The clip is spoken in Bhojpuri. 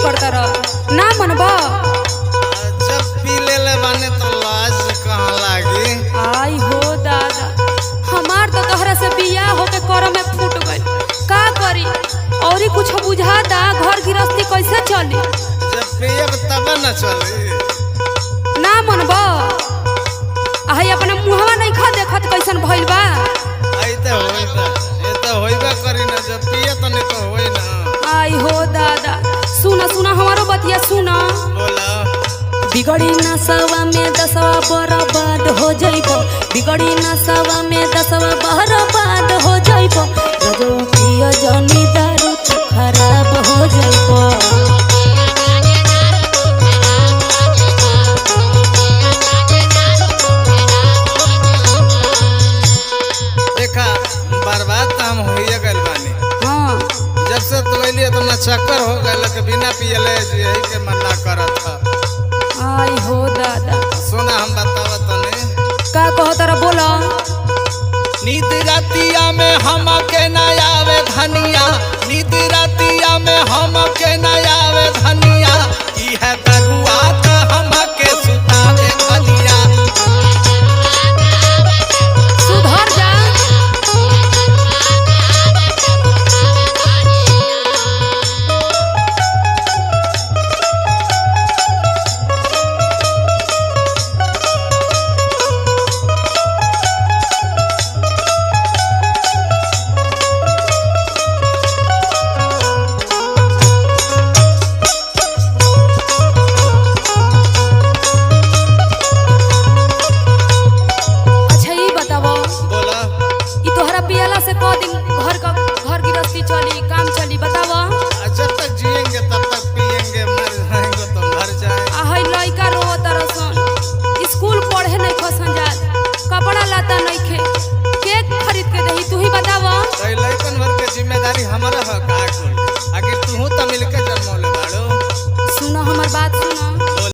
करता रह ना मनबा। जब पी ले बाने तो लाज कहाँ लागी। आई हो दादा, हमार तो तोहरा से बियाह होके कर में फूट गई। का करी और ही कुछ बुझाता, घर गृहस्थी कैसे चली। जब पियब तब न चली। ना मनबा। आई अपने मुहवा नहीं खा देखत कैसन भइल बा। आई तो होइबा, ये तो होइबा करी ना। जब पिए तो नहीं तो होई ना। आई हो दादा, सुना सुना हमारो बतिया सुना। बोला बिगड़ी नसवा में दसवा बर्बाद हो जाइबो। बिगड़ी नसवा में दसवा बर्बाद हो जाइबो। जो पियो जनी दारू तो खराब हो जाइबो। देखा बर्बाद तो हम होइए गइल बानी। हाँ जब से तू अइली तो ना चक्कर हो गइल कि बिना पियले यही के मन ना करत था। आई हो दादा, सुना हम बतावा